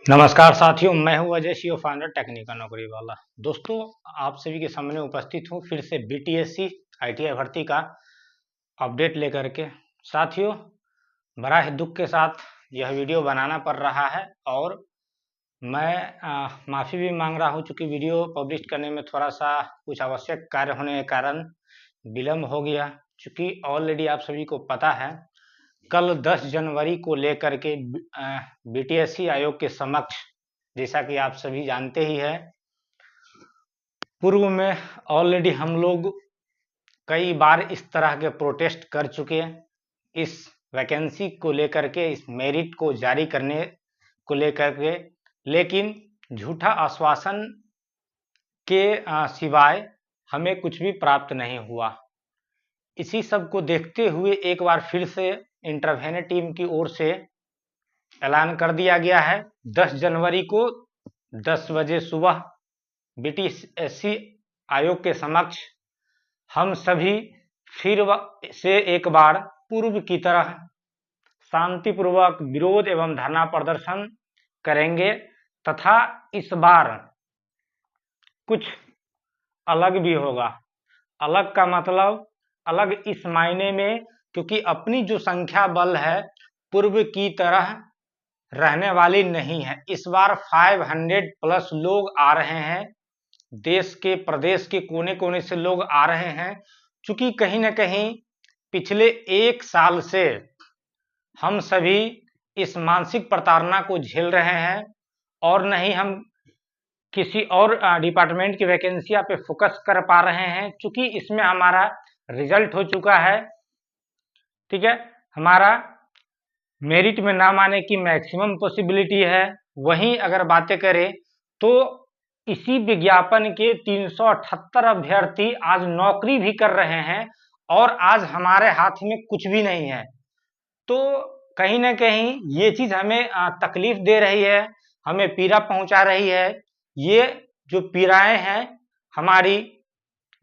नमस्कार साथियों, मैं हूं अजय सीओ फाउंडर टेक्निकल नौकरी वाला। दोस्तों, आप सभी के सामने उपस्थित हूं फिर से बीटीएससी आईटीआई भर्ती का अपडेट लेकर के। साथियों, बड़ा ही दुख के साथ यह वीडियो बनाना पड़ रहा है और मैं माफ़ी भी मांग रहा हूं, चूँकि वीडियो पब्लिश करने में थोड़ा सा कुछ आवश्यक कार्य होने के कारण विलम्ब हो गया। चूँकि ऑलरेडी आप सभी को पता है, कल 10 जनवरी को लेकर के बीटीएससी आयोग के समक्ष, जैसा कि आप सभी जानते ही हैं, पूर्व में ऑलरेडी हम लोग कई बार इस तरह के प्रोटेस्ट कर चुके हैं। इस वैकेंसी को लेकर के, इस मेरिट को जारी करने को लेकर के, लेकिन झूठा आश्वासन के सिवाय हमें कुछ भी प्राप्त नहीं हुआ। इसी सब को देखते हुए एक बार फिर से इंटरवेंशन टीम की ओर से ऐलान कर दिया गया है 10 जनवरी को 10 बजे सुबह बीटीएससी आयोग के समक्ष हम सभी फिर से एक बार पूर्व की तरह शांतिपूर्वक विरोध एवं धरना प्रदर्शन करेंगे तथा इस बार कुछ अलग भी होगा। अलग का मतलब अलग इस मायने में, क्योंकि अपनी जो संख्या बल है पूर्व की तरह रहने वाली नहीं है। इस बार 500 प्लस लोग आ रहे हैं, देश के प्रदेश के कोने कोने से लोग आ रहे हैं। चूंकि कहीं ना कहीं पिछले 1 साल से हम सभी इस मानसिक प्रताड़ना को झेल रहे हैं और नहीं हम किसी और डिपार्टमेंट की वैकेंसी पे फोकस कर पा रहे हैं। चूंकि इसमें हमारा रिजल्ट हो चुका है, ठीक है, हमारा मेरिट में नाम आने की मैक्सिमम पॉसिबिलिटी है। वहीं अगर बातें करें तो इसी विज्ञापन के 378 अभ्यर्थी आज नौकरी भी कर रहे हैं और आज हमारे हाथ में कुछ भी नहीं है। तो कहीं ना कहीं ये चीज हमें तकलीफ दे रही है, हमें पीड़ा पहुंचा रही है। ये जो पीड़ाएं हैं हमारी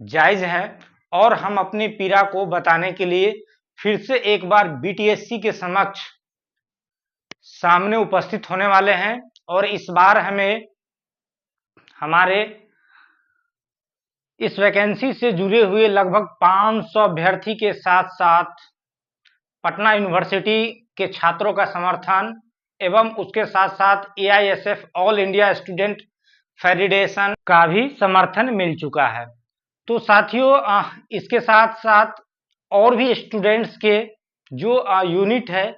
जायज है और हम अपनी पीड़ा को बताने के लिए फिर से एक बार बीटीएससी के समक्ष सामने उपस्थित होने वाले हैं। और इस बार हमें हमारे इस वैकेंसी से जुड़े हुए लगभग 500 अभ्यर्थी के साथ साथ पटना यूनिवर्सिटी के छात्रों का समर्थन एवं उसके साथ साथ AISF all India student federation का भी समर्थन मिल चुका है। तो साथियों, इसके साथ साथ और भी स्टूडेंट्स के जो यूनिट है,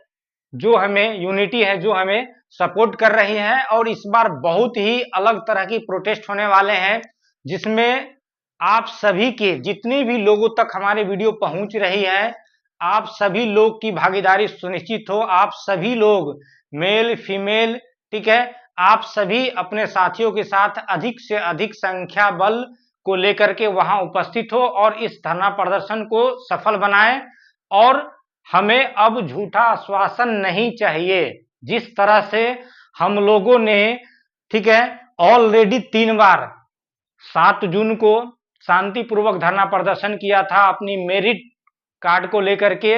जो हमें यूनिटी है, जो हमें सपोर्ट कर रही है। और इस बार बहुत ही अलग तरह की प्रोटेस्ट होने वाले हैं, जिसमें आप सभी के जितने भी लोगों तक हमारे वीडियो पहुंच रही है, आप सभी लोग की भागीदारी सुनिश्चित हो। आप सभी लोग मेल फीमेल, ठीक है, आप सभी अपने साथियों के साथ अधिक से अधिक संख्या बल को लेकर के वहां उपस्थित हो और इस धरना प्रदर्शन को सफल बनाएं। और हमें अब झूठा आश्वासन नहीं चाहिए। जिस तरह से हम लोगों ने, ठीक है, ऑलरेडी 3 बार 7 जून को शांतिपूर्वक धरना प्रदर्शन किया था अपनी मेरिट कार्ड को लेकर के,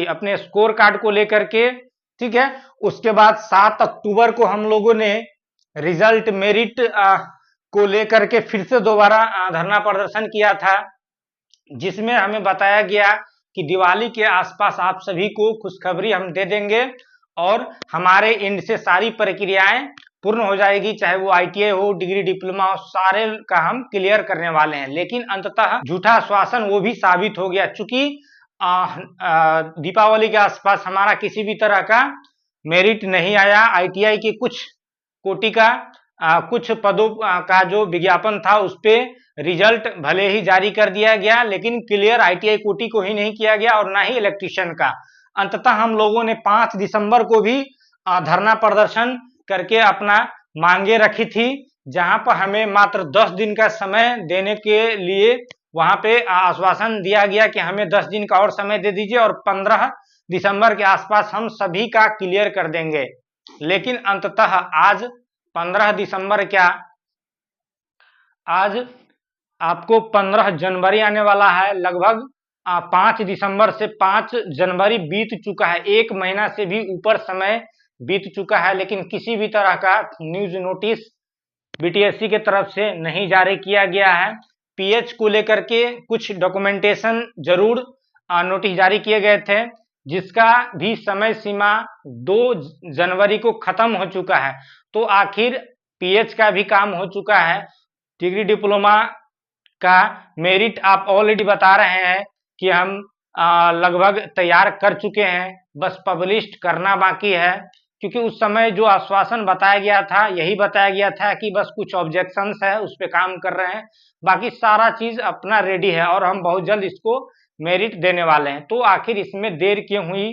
अपने स्कोर कार्ड को लेकर के, ठीक है। उसके बाद 7 अक्टूबर को हम लोगों ने रिजल्ट मेरिट को लेकर के फिर से दोबारा धरना प्रदर्शन किया था, जिसमें हमें बताया गया कि दिवाली के आसपास आप सभी को खुशखबरी हम दे देंगे और हमारे एंड से सारी प्रक्रियाएं पूर्ण हो जाएगी, चाहे वो आईटीआई हो, डिग्री डिप्लोमा हो, सारे का हम क्लियर करने वाले हैं। लेकिन अंततः झूठा आश्वासन वो भी साबित हो गया। चूंकि दीपावली के आसपास हमारा किसी भी तरह का मेरिट नहीं आया। आईटीआई के कुछ कोटि का कुछ पदों का जो विज्ञापन था उस पे रिजल्ट भले ही जारी कर दिया गया, लेकिन क्लियर आईटीआई कोटि को ही नहीं किया गया और ना ही इलेक्ट्रीशियन का। अंततः हम लोगों ने 5 दिसंबर को भी धरना प्रदर्शन करके अपना मांगे रखी थी, जहां पर हमें मात्र 10 दिन का समय देने के लिए वहां पे आश्वासन दिया गया कि हमें 10 दिन का और समय दे दीजिए और 15 दिसंबर के आसपास हम सभी का क्लियर कर देंगे। लेकिन अंततः आज 15 दिसंबर क्या, आज आपको 15 जनवरी आने वाला है। लगभग 5 दिसंबर से 5 जनवरी बीत चुका है। 1 महीना से भी ऊपर समय बीत चुका है, लेकिन किसी भी तरह का न्यूज नोटिस बीटीएससी के तरफ से नहीं जारी किया गया है। पीएच को लेकर के कुछ डॉक्यूमेंटेशन जरूर नोटिस जारी किए गए थे, जिसका भी समय सीमा 2 जनवरी को खत्म हो चुका है। तो आखिर पीएच का भी काम हो चुका है। डिग्री डिप्लोमा का मेरिट आप ऑलरेडी बता रहे हैं कि हम लगभग तैयार कर चुके हैं, बस पब्लिश करना बाकी है। क्योंकि उस समय जो आश्वासन बताया गया था, यही बताया गया था कि बस कुछ ऑब्जेक्शंस है, उस पर काम कर रहे हैं, बाकी सारा चीज अपना रेडी है और हम बहुत जल्द इसको मेरिट देने वाले हैं। तो आखिर इसमें देर क्यों हुई,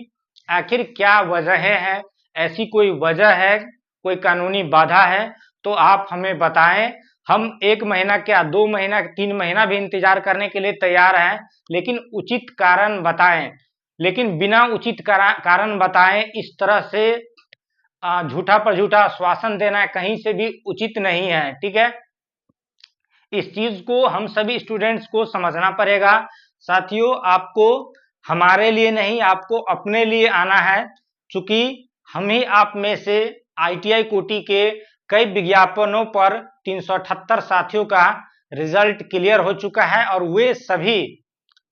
आखिर क्या वजह है, ऐसी कोई वजह है, कोई कानूनी बाधा है तो आप हमें बताएं। हम 1 महीना क्या 2 महीना 3 महीना भी इंतजार करने के लिए तैयार हैं, लेकिन उचित कारण बताएं। लेकिन बिना उचित कारण बताएं इस तरह से झूठा पर झूठा आश्वासन देना कहीं से भी उचित नहीं है, ठीक है। इस चीज को हम सभी स्टूडेंट्स को समझना पड़ेगा। साथियों, आपको हमारे लिए नहीं, आपको अपने लिए आना है, क्योंकि हम ही आप में से आईटीआई कोटी के कई विज्ञापनों पर 378 साथियों का रिजल्ट क्लियर हो चुका है और वे सभी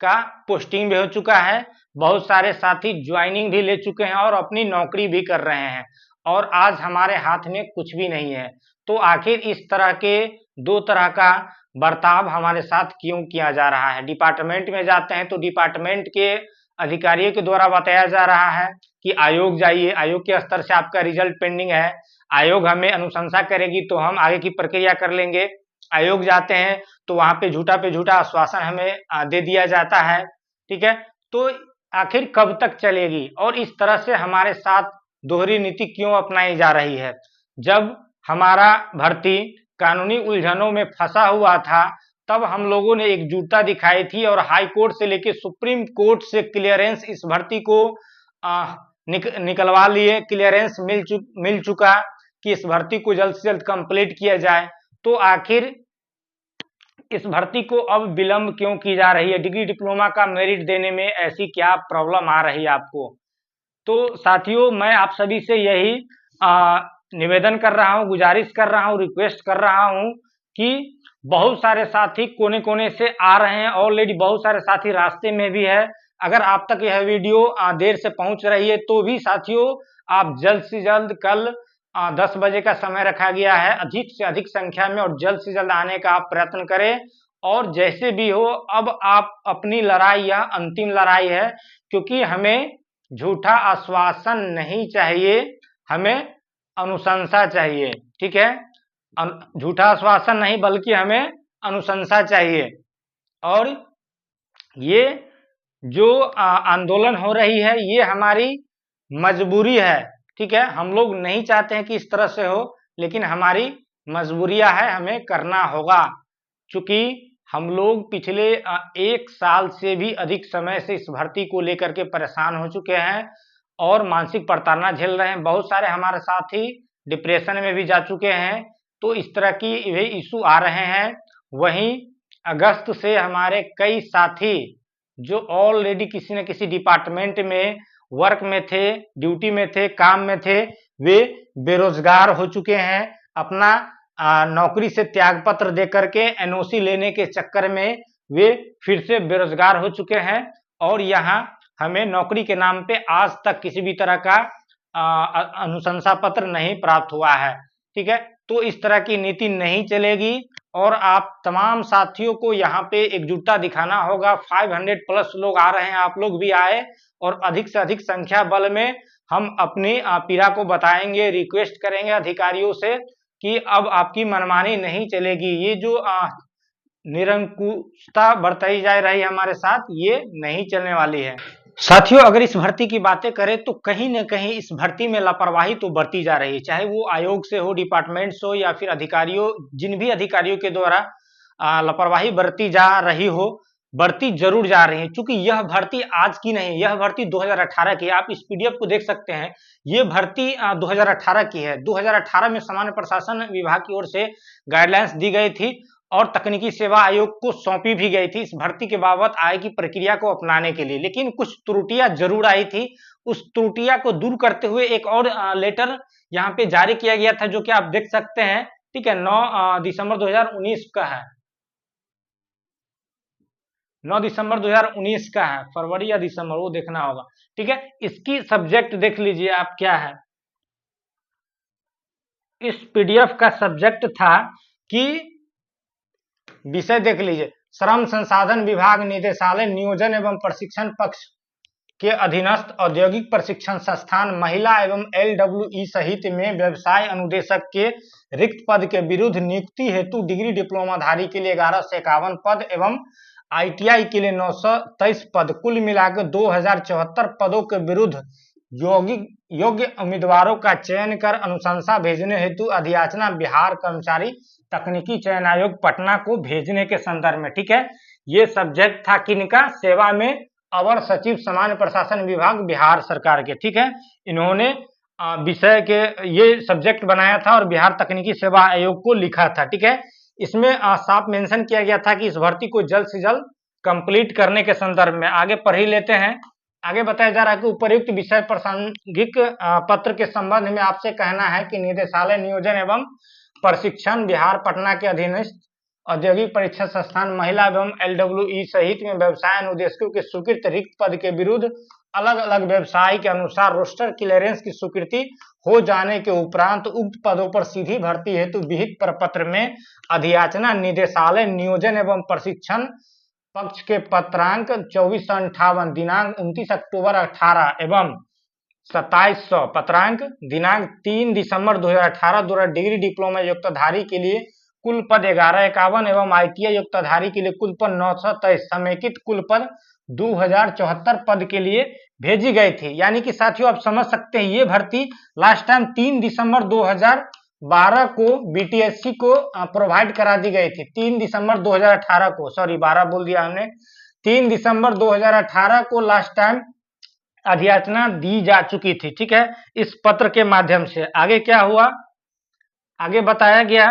का पोस्टिंग भी हो चुका है। बहुत सारे साथी ज्वाइनिंग भी ले चुके हैं और अपनी नौकरी भी कर रहे हैं, और आज हमारे हाथ में कुछ भी नहीं है। तो आखिर इस तरह के 2 तरह का बर्ताव हमारे साथ क्यों किया जा रहा है। डिपार्टमेंट में जाते हैं तो डिपार्टमेंट के अधिकारियों के द्वारा बताया जा रहा है कि आयोग जाइए, आयोग के स्तर से आपका रिजल्ट पेंडिंग है, आयोग हमें अनुशंसा करेगी तो हम आगे की प्रक्रिया कर लेंगे। आयोग जाते हैं तो वहां पे झूठा आश्वासन हमें दे दिया जाता है, ठीक है। तो आखिर कब तक चलेगी और इस तरह से हमारे साथ दोहरी नीति क्यों अपनाई जा रही है। जब हमारा भर्ती कानूनी उलझनों में फंसा हुआ था, तब हम लोगों ने एकजुटता दिखाई थी और हाई कोर्ट से लेकर सुप्रीम कोर्ट से क्लियरेंस इस भर्ती को निकलवा लिए, क्लियरेंस मिल चुका कि इस भर्ती को जल्द से जल्द कंप्लीट किया जाए। तो आखिर इस भर्ती को अब विलंब क्यों की जा रही है, डिग्री डिप्लोमा का मेरिट देने में ऐसी क्या प्रॉब्लम आ रही है आपको। तो साथियों, मैं आप सभी से यही निवेदन कर रहा हूं, गुजारिश कर रहा हूं, रिक्वेस्ट कर रहा हूं कि बहुत सारे साथी कोने कोने से आ रहे हैं, ऑलरेडी बहुत सारे साथी रास्ते में भी है। अगर आप तक यह वीडियो देर से पहुंच रही है तो भी साथियों आप जल्द से जल्द कल 10 बजे का समय रखा गया है, अधिक से अधिक संख्या में और जल्द से जल्द आने का आप प्रयत्न करें। और जैसे भी हो, अब आप अपनी लड़ाई यह अंतिम लड़ाई है, क्योंकि हमें झूठा आश्वासन नहीं चाहिए, हमें अनुशंसा चाहिए, ठीक है। झूठा आश्वासन नहीं बल्कि हमें अनुशंसा चाहिए। और ये जो आंदोलन हो रही है ये हमारी मजबूरी है, ठीक है। हम लोग नहीं चाहते हैं कि इस तरह से हो, लेकिन हमारी मजबूरियां है, हमें करना होगा। क्योंकि हम लोग पिछले 1 साल से भी अधिक समय से इस भर्ती को लेकर के परेशान हो चुके हैं और मानसिक प्रताड़ना झेल रहे हैं। बहुत सारे हमारे साथी डिप्रेशन में भी जा चुके हैं। तो इस तरह की वे इशू आ रहे हैं। वहीं अगस्त से हमारे कई साथी जो ऑलरेडी किसी न किसी डिपार्टमेंट में वर्क में थे, ड्यूटी में थे, काम में थे, वे बेरोजगार हो चुके हैं। अपना नौकरी से त्याग पत्र दे करके एनओसी लेने के चक्कर में वे फिर से बेरोजगार हो चुके हैं और यहाँ हमें नौकरी के नाम पे आज तक किसी भी तरह का अनुशंसा पत्र नहीं प्राप्त हुआ है, ठीक है। तो इस तरह की नीति नहीं चलेगी और आप तमाम साथियों को यहाँ पे एकजुटता दिखाना होगा। 500+ लोग आ रहे हैं, आप लोग भी आए और अधिक से अधिक संख्या बल में हम अपनी पीड़ा को बताएंगे, रिक्वेस्ट करेंगे अधिकारियों से कि अब आपकी मनमानी नहीं चलेगी। ये जो निरंकुशता बरताई जा रही है हमारे साथ, ये नहीं चलने वाली है। साथियों, अगर इस भर्ती की बातें करें तो कहीं न कहीं इस भर्ती में लापरवाही तो बरती जा रही है, चाहे वो आयोग से हो, डिपार्टमेंट से हो या फिर अधिकारियों, जिन भी अधिकारियों के द्वारा लापरवाही बरती जा रही हो, बढ़ती जरूर जा रही है। क्योंकि यह भर्ती आज की नहीं, यह भर्ती 2018 की है। आप इस पीडीएफ को देख सकते हैं, ये भर्ती 2018 की है। 2018 में सामान्य प्रशासन विभाग की ओर से गाइडलाइंस दी गई थी और तकनीकी सेवा आयोग को सौंपी भी गई थी इस भर्ती के बाबत आय की प्रक्रिया को अपनाने के लिए, लेकिन कुछ त्रुटियां जरूर आई थी। उस त्रुटियां को दूर करते हुए एक और लेटर यहाँ पे जारी किया गया था, जो कि आप देख सकते हैं, ठीक है, 9 दिसंबर 2019 का है, 9 दिसंबर 2019 का है, फरवरी या दिसंबर वो देखना होगा, ठीक है। इसकी सब्जेक्ट देख लीजिए आप क्या है। इस पीडीएफ का सब्जेक्ट था कि विषय देख लीजिए, श्रम संसाधन विभाग निदेशालय नियोजन एवं प्रशिक्षण पक्ष के अधीनस्थ औद्योगिक प्रशिक्षण संस्थान महिला एवं LWE सहित में व्यवसाय अनुदेशक के रिक्त पद के विरुद्ध नियुक्ति हेतु डिग्री डिप्लोमाधारी के लिए 1151 पद एवं ITI के लिए 923 पद, कुल मिलाकर 2074 पदों के विरुद्ध योग्य उम्मीदवारों का चयन कर अनुशंसा भेजने हेतु अधियाचना बिहार कर्मचारी तकनीकी चयन आयोग पटना को भेजने के संदर्भ में, ठीक है। ये सब्जेक्ट था किनका, सेवा में अवर सचिव सामान्य प्रशासन विभाग बिहार सरकार के, ठीक है। इन्होंने विषय के ये सब्जेक्ट बनाया था और बिहार तकनीकी सेवा आयोग को लिखा था, ठीक है। इसमें साफ मेंशन किया गया था कि इस भर्ती को जल्द से जल्द कंप्लीट करने के संदर्भ में। आगे पढ़ ही लेते हैं। आगे बताया जा रहा है कि उपर्युक्त विषय प्रासंगिक पत्र के संबंध में आपसे कहना है कि निदेशालय नियोजन एवं प्रशिक्षण बिहार पटना के अधीनस्थ औद्योगिक परीक्षा संस्थान महिला एवं LWE सहित में व्यवसाय अनुदेशकों के स्वीकृत रिक्त पद के विरुद्ध अलग अलग व्यवसाय के अनुसार रोस्टर क्लियरेंस की स्वीकृति हो जाने के उपरांत उक्त पदों पर सीधी भर्ती हेतु विहित प्रपत्र में अधियाचना निदेशालय नियोजन एवं प्रशिक्षण पक्ष के पत्रांक 2458 दिनांक 29 अक्टूबर 18 एवं 2700 पत्रांक दिनांक 3 दिसंबर 2018 द्वारा डिग्री डिप्लोमा युक्तधारी के लिए कुल पद 1151 एवं ITI युक्तधारी के लिए कुल पद 923 समेकित कुल पद 2074 पद के लिए भेजी गई थी। यानी कि साथियों आप समझ सकते हैं ये भर्ती लास्ट टाइम 3 दिसंबर 2012 को BTSC को प्रोवाइड करा दी गई थी। 3 दिसंबर 2018 को, सॉरी 12 बोल दिया हमने, 3 दिसंबर 2018 को लास्ट टाइम अधियाचना दी जा चुकी थी, ठीक है, इस पत्र के माध्यम से। आगे क्या हुआ, आगे बताया गया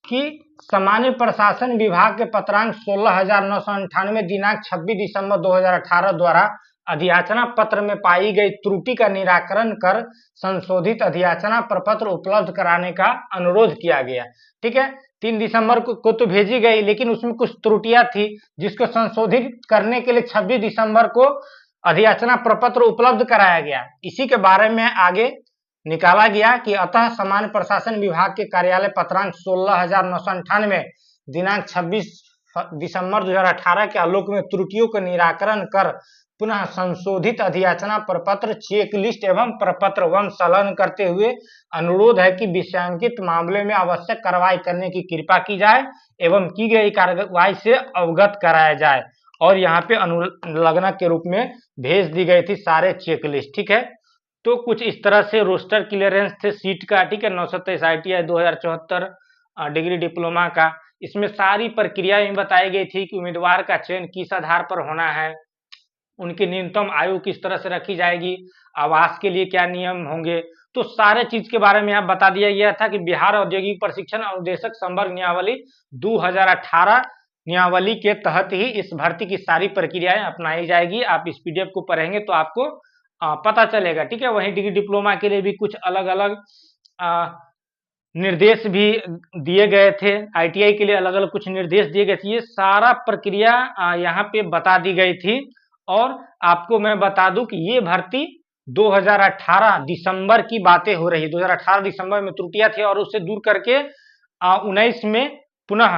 कि सामान्य प्रशासन विभाग के पत्रांक 16,998 दिनांक 26 दिसंबर 2018 द्वारा अधियाचना पत्र में पाई गई त्रुटि का निराकरण कर संशोधित अधियाचना प्रपत्र उपलब्ध कराने का अनुरोध किया गया, ठीक है। 3 दिसंबर को तो भेजी गई, लेकिन उसमें कुछ त्रुटियां थी जिसको संशोधित करने के लिए 26 दिसंबर को अधियाचना प्रपत्र उपलब्ध कराया गया। इसी के बारे में आगे निकाला गया कि अतः सामान्य प्रशासन विभाग के कार्यालय पत्रांक 16,998 दिनांक 26 दिसंबर 2018 के आलोक में त्रुटियों का निराकरण कर पुनः संशोधित अधियाचना प्रपत्र चेकलिस्ट एवं प्रपत्र वन संलग्न करते हुए अनुरोध है कि विषयांकित मामले में आवश्यक कार्रवाई करने की कृपा की जाए एवं की गई कार्रवाई से अवगत कराया जाए। और यहाँ पे अनुलग्न के रूप में भेज दी गई थी सारे चेकलिस्ट, ठीक है। तो कुछ इस तरह से रोस्टर क्लियरेंस थे सीट का, ठीक है, 923 ITI 2074 डिग्री डिप्लोमा का। इसमें सारी प्रक्रियाएं बताई गई थी कि उम्मीदवार का चयन किस आधार पर होना है, उनकी न्यूनतम आयु किस तरह से रखी जाएगी, आवास के लिए क्या नियम होंगे, तो सारे चीज के बारे में यहाँ बता दिया गया था कि बिहार औद्योगिक प्रशिक्षण अनुदेशक संवर्ग नियमावली 2018 नियमावली के तहत ही इस भर्ती की सारी प्रक्रियाएं अपनाई जाएगी। आप इस PDF को पढ़ेंगे तो आपको पता चलेगा, ठीक है। वहीं डिग्री डिप्लोमा के लिए भी कुछ अलग अलग निर्देश भी दिए गए थे, ITI के लिए अलग अलग कुछ निर्देश दिए गए थे। ये सारा प्रक्रिया यहाँ पे बता दी गई थी। और आपको मैं बता दूं कि ये भर्ती 2018 दिसंबर की बातें हो रही है। 2018 दिसंबर में त्रुटियां थी और उससे दूर करके 19 में पुनः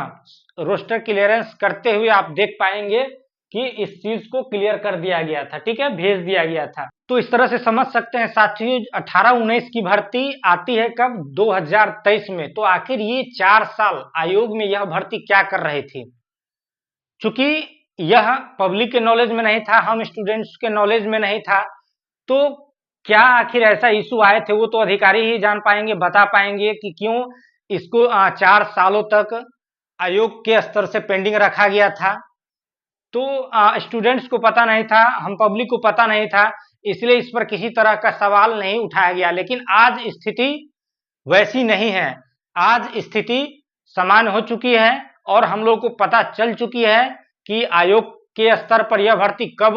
रोस्टर क्लियरेंस करते हुए आप देख पाएंगे कि इस चीज को क्लियर कर दिया गया था, ठीक है, भेज दिया गया था। तो इस तरह से समझ सकते हैं साथियों 18-19 की भर्ती आती है कब, 2023 में। तो आखिर ये 4 साल आयोग में यह भर्ती क्या कर रही थी, चूंकि यह पब्लिक के नॉलेज में नहीं था, हम स्टूडेंट्स के नॉलेज में नहीं था, तो क्या आखिर ऐसा इशू आए थे वो तो अधिकारी ही जान पाएंगे, बता पाएंगे कि क्यों इसको 4 सालों तक आयोग के स्तर से पेंडिंग रखा गया था। तो स्टूडेंट्स को पता नहीं था, हम पब्लिक को पता नहीं था, इसलिए इस पर किसी तरह का सवाल नहीं उठाया गया। लेकिन आज स्थिति वैसी नहीं है, आज स्थिति समान हो चुकी है और हम लोग को पता चल चुकी है कि आयोग के स्तर पर यह भर्ती कब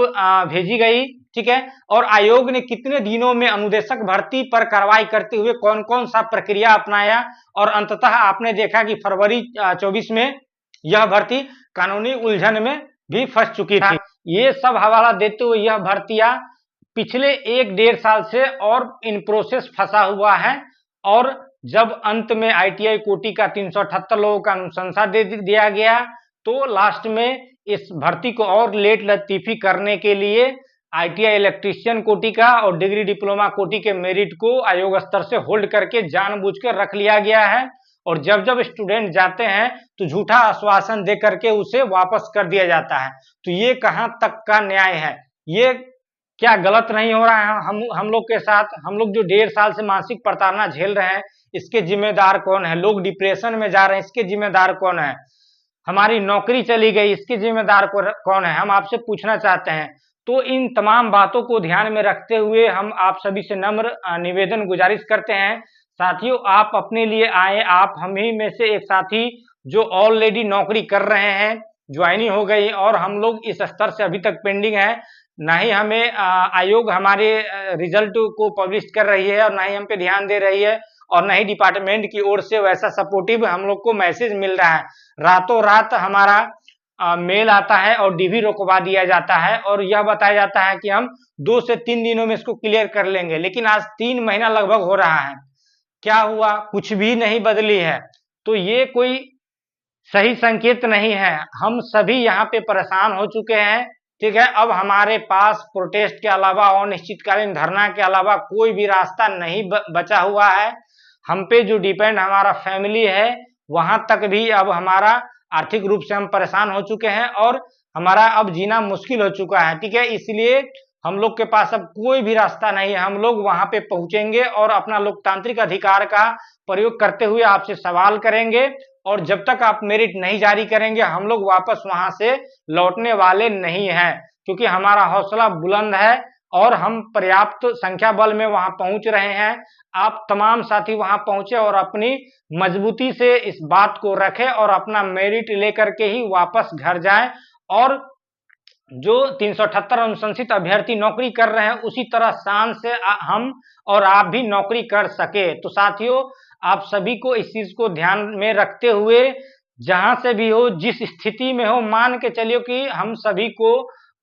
भेजी गई, ठीक है, और आयोग ने कितने दिनों में अनुदेशक भर्ती पर कार्रवाई करते हुए कौन कौन सा प्रक्रिया अपनाया, और अंततः आपने देखा कि फरवरी 24 में यह भर्ती कानूनी उलझन में भी फंस चुकी थी। ये सब हवाला देते हुए यह भर्तियां पिछले 1-1.5 साल से और इन प्रोसेस फंसा हुआ है, और जब अंत में आईटीआई कोटी का 378 लोगों का अनुशंसा दे दिया गया, तो लास्ट में इस भर्ती को और लेट लतीफी करने के लिए आईटीआई इलेक्ट्रीशियन कोटि का और डिग्री डिप्लोमा कोटि के मेरिट को आयोग स्तर से होल्ड करके जानबूझकर रख लिया गया है, और जब जब स्टूडेंट जाते हैं तो झूठा आश्वासन दे करके उसे वापस कर दिया जाता है। तो ये कहां तक का न्याय है? ये क्या गलत नहीं हो रहा है हम लोग के साथ? हम लोग जो 1.5 साल से मानसिक प्रताड़ना झेल रहे हैं, इसके जिम्मेदार कौन है? लोग डिप्रेशन में जा रहे हैं, इसके जिम्मेदार कौन है? हमारी नौकरी चली गई, इसके जिम्मेदार कौन है? हम आपसे पूछना चाहते हैं। तो इन तमाम बातों को ध्यान में रखते हुए हम आप सभी से नम्र निवेदन गुजारिश करते हैं, साथियों आप अपने लिए आए, आप हम ही में से एक साथी जो ऑलरेडी नौकरी कर रहे हैं, ज्वाइनिंग हो गई, और हम लोग इस स्तर से अभी तक पेंडिंग है, ना ही हमें आयोग हमारे रिजल्ट को पब्लिश कर रही है, और ना ही हम पे ध्यान दे रही है, और ना ही डिपार्टमेंट की ओर से वैसा सपोर्टिव हम लोग को मैसेज मिल रहा है। रातों रात हमारा मेल आता है और डीवी रोकवा दिया जाता है, और यह बताया जाता है कि हम 2 से 3 दिनों में इसको क्लियर कर लेंगे, लेकिन आज 3 महीना लगभग हो रहा है। क्या हुआ? कुछ भी नहीं बदली है। तो ये कोई सही संकेत नहीं है। हम सभी यहाँ पे परेशान हो चुके हैं, ठीक है। अब हमारे पास प्रोटेस्ट के अलावा, अनिश्चितकालीन धरना के अलावा कोई भी रास्ता नहीं बचा हुआ है। हम पे जो डिपेंड हमारा फैमिली है, वहां तक भी अब हमारा आर्थिक रूप से हम परेशान हो चुके हैं, और हमारा अब जीना मुश्किल हो चुका है, ठीक है। इसलिए हम लोग के पास अब कोई भी रास्ता नहीं है। हम लोग वहां पे पहुंचेंगे और अपना लोकतांत्रिक अधिकार का प्रयोग करते हुए आपसे सवाल करेंगे, और जब तक आप मेरिट नहीं जारी करेंगे, हम लोग वापस वहां से लौटने वाले नहीं हैं, क्योंकि हमारा हौसला बुलंद है और हम पर्याप्त संख्या बल में वहां पहुंच रहे हैं। आप तमाम साथी वहां पहुंचे और अपनी मजबूती से इस बात को रखें और अपना मेरिट लेकर के ही वापस घर जाएं, और जो 378 अनुशंसित अभ्यर्थी नौकरी कर रहे हैं, उसी तरह शान से हम और आप भी नौकरी कर सके। तो साथियों, आप सभी को इस चीज को ध्यान में रखते हुए, जहां से भी हो, जिस स्थिति में हो, मान के चलिए कि हम सभी को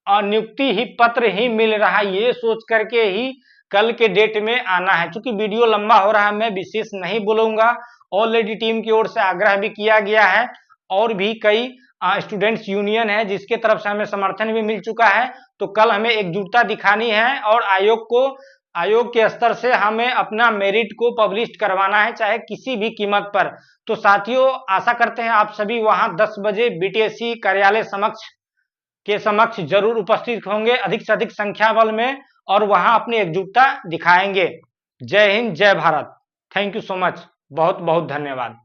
नियुक्ति ही पत्र ही मिल रहा है, ये सोच करके ही कल के डेट में आना है। क्योंकि वीडियो लंबा हो रहा है, मैं विशेष नहीं बोलूंगा। ऑलरेडी टीम की ओर से आग्रह भी किया गया है, और भी कई स्टूडेंट्स यूनियन है जिसके तरफ से हमें समर्थन भी मिल चुका है। तो कल हमें एकजुटता दिखानी है, और आयोग के स्तर से हमें अपना मेरिट को पब्लिश करवाना है, चाहे किसी भी कीमत पर। तो साथियों, आशा करते हैं आप सभी वहां 10 बजे बीटीएससी कार्यालय समक्ष जरूर उपस्थित होंगे, अधिक से अधिक संख्या बल में, और वहां अपनी एकजुटता दिखाएंगे। जय हिंद, जय Bharat. Thank you so much, बहुत बहुत धन्यवाद।